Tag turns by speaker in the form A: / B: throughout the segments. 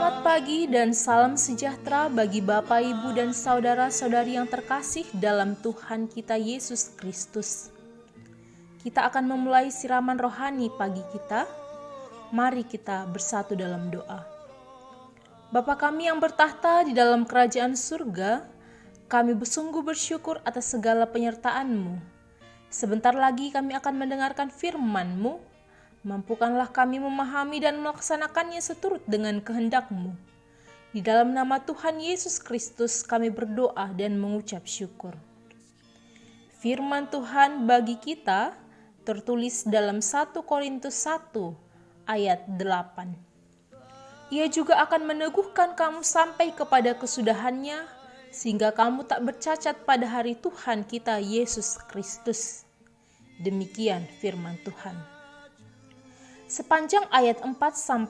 A: Selamat pagi dan salam sejahtera bagi Bapak, Ibu, dan saudara-saudari yang terkasih dalam Tuhan kita Yesus Kristus. Kita akan memulai siraman rohani pagi kita. Mari kita bersatu dalam doa. Bapa kami yang bertahta di dalam kerajaan surga, kami bersungguh bersyukur atas segala penyertaan-Mu. Sebentar lagi kami akan mendengarkan firman-Mu. Mampukanlah kami memahami dan melaksanakannya seturut dengan kehendak-Mu. Di dalam nama Tuhan Yesus Kristus kami berdoa dan mengucap syukur. Firman Tuhan bagi kita tertulis dalam 1 Korintus 1 ayat 8. Ia juga akan meneguhkan kamu sampai kepada kesudahannya, sehingga kamu tak bercacat pada hari Tuhan kita Yesus Kristus. Demikian firman Tuhan. Sepanjang ayat 4-9,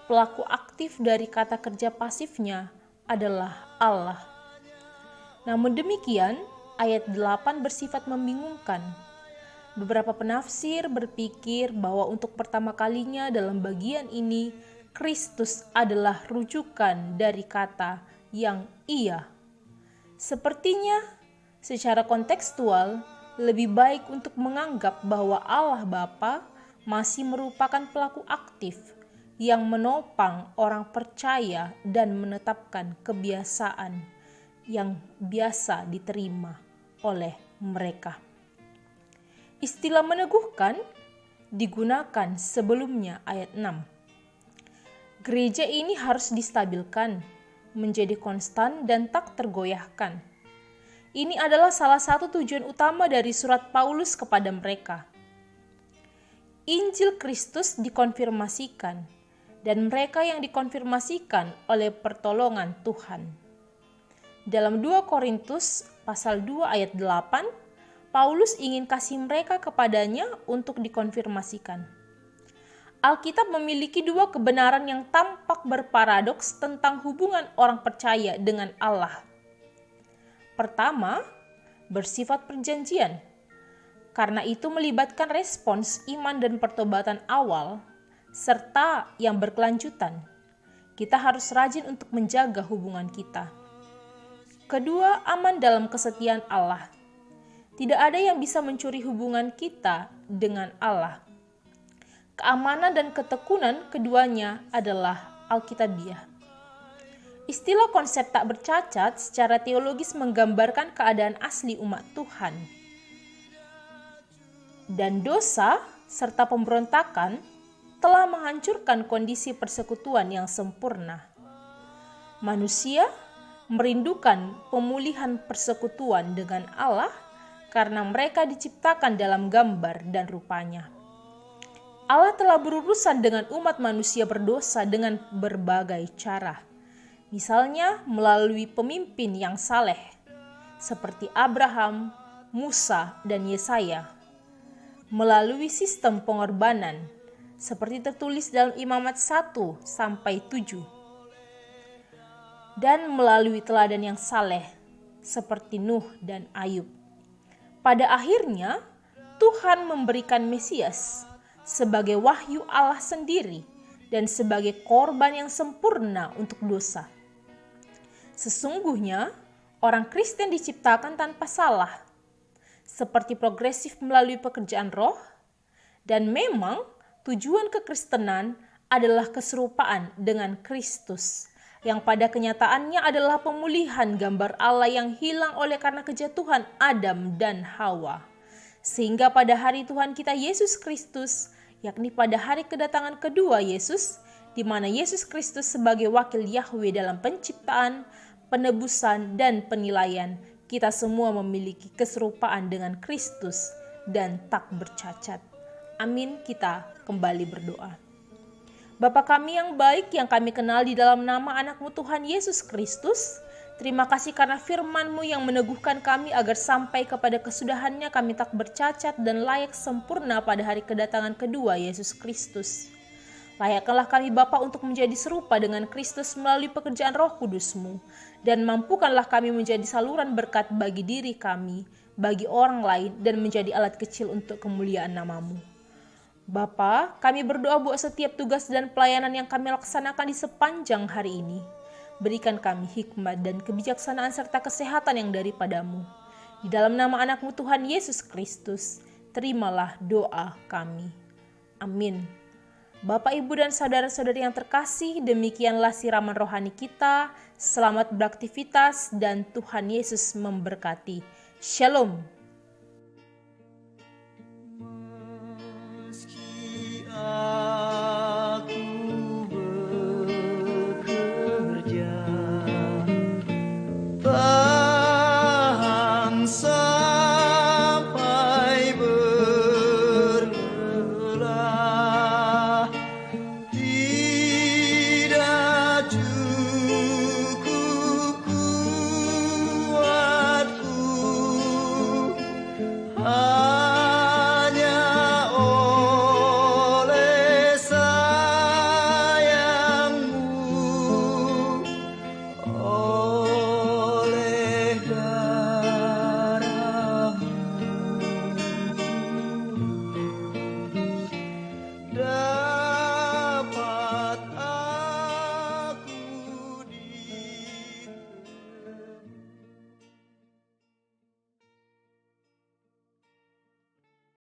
A: pelaku aktif dari kata kerja pasifnya adalah Allah. Namun demikian, ayat 8 bersifat membingungkan. Beberapa penafsir berpikir bahwa untuk pertama kalinya dalam bagian ini, Kristus adalah rujukan dari kata yang ia. Sepertinya, secara kontekstual, lebih baik untuk menganggap bahwa Allah Bapa masih merupakan pelaku aktif yang menopang orang percaya dan menetapkan kebiasaan yang biasa diterima oleh mereka. Istilah meneguhkan digunakan sebelumnya ayat 6. Gereja ini harus distabilkan, menjadi konstan dan tak tergoyahkan. Ini adalah salah satu tujuan utama dari surat Paulus kepada mereka. Injil Kristus dikonfirmasikan, dan mereka yang dikonfirmasikan oleh pertolongan Tuhan. Dalam 2 Korintus pasal 2 ayat 8, Paulus ingin kasih mereka kepadanya untuk dikonfirmasikan. Alkitab memiliki dua kebenaran yang tampak berparadoks tentang hubungan orang percaya dengan Allah. Pertama, bersifat perjanjian. Karena itu melibatkan respons iman dan pertobatan awal, serta yang berkelanjutan. Kita harus rajin untuk menjaga hubungan kita. Kedua, aman dalam kesetiaan Allah. Tidak ada yang bisa mencuri hubungan kita dengan Allah. Keamanan dan ketekunan keduanya adalah Alkitabiah. Istilah konsep tak bercacat secara teologis menggambarkan keadaan asli umat Tuhan. Dan dosa serta pemberontakan telah menghancurkan kondisi persekutuan yang sempurna. Manusia merindukan pemulihan persekutuan dengan Allah karena mereka diciptakan dalam gambar dan rupanya. Allah telah berurusan dengan umat manusia berdosa dengan berbagai cara. Misalnya melalui pemimpin yang saleh seperti Abraham, Musa, dan Yesaya. Melalui sistem pengorbanan seperti tertulis dalam Imamat 1-7, dan melalui teladan yang saleh seperti Nuh dan Ayub. Pada akhirnya, Tuhan memberikan Mesias sebagai wahyu Allah sendiri dan sebagai korban yang sempurna untuk dosa. Sesungguhnya, orang Kristen diciptakan tanpa salah, seperti progresif melalui pekerjaan roh, dan memang tujuan kekristenan adalah keserupaan dengan Kristus, yang pada kenyataannya adalah pemulihan gambar Allah yang hilang oleh karena kejatuhan Adam dan Hawa. Sehingga pada hari Tuhan kita Yesus Kristus, yakni pada hari kedatangan kedua Yesus, di mana Yesus Kristus sebagai wakil Yahweh dalam penciptaan, penebusan, dan penilaian, kita semua memiliki keserupaan dengan Kristus dan tak bercacat. Amin. Kita kembali berdoa. Bapa kami yang baik yang kami kenal di dalam nama anak-Mu Tuhan Yesus Kristus, terima kasih karena firman-Mu yang meneguhkan kami agar sampai kepada kesudahannya kami tak bercacat dan layak sempurna pada hari kedatangan kedua Yesus Kristus. Layakkanlah kami Bapa untuk menjadi serupa dengan Kristus melalui pekerjaan Roh Kudus-Mu, dan mampukanlah kami menjadi saluran berkat bagi diri kami, bagi orang lain, dan menjadi alat kecil untuk kemuliaan nama-Mu. Bapa, kami berdoa buat setiap tugas dan pelayanan yang kami laksanakan di sepanjang hari ini. Berikan kami hikmat dan kebijaksanaan serta kesehatan yang daripadamu. Di dalam nama anak-Mu Tuhan Yesus Kristus, terimalah doa kami. Amin. Bapak, Ibu, dan saudara-saudari yang terkasih, demikianlah siraman rohani kita. Selamat beraktivitas dan Tuhan Yesus memberkati. Shalom.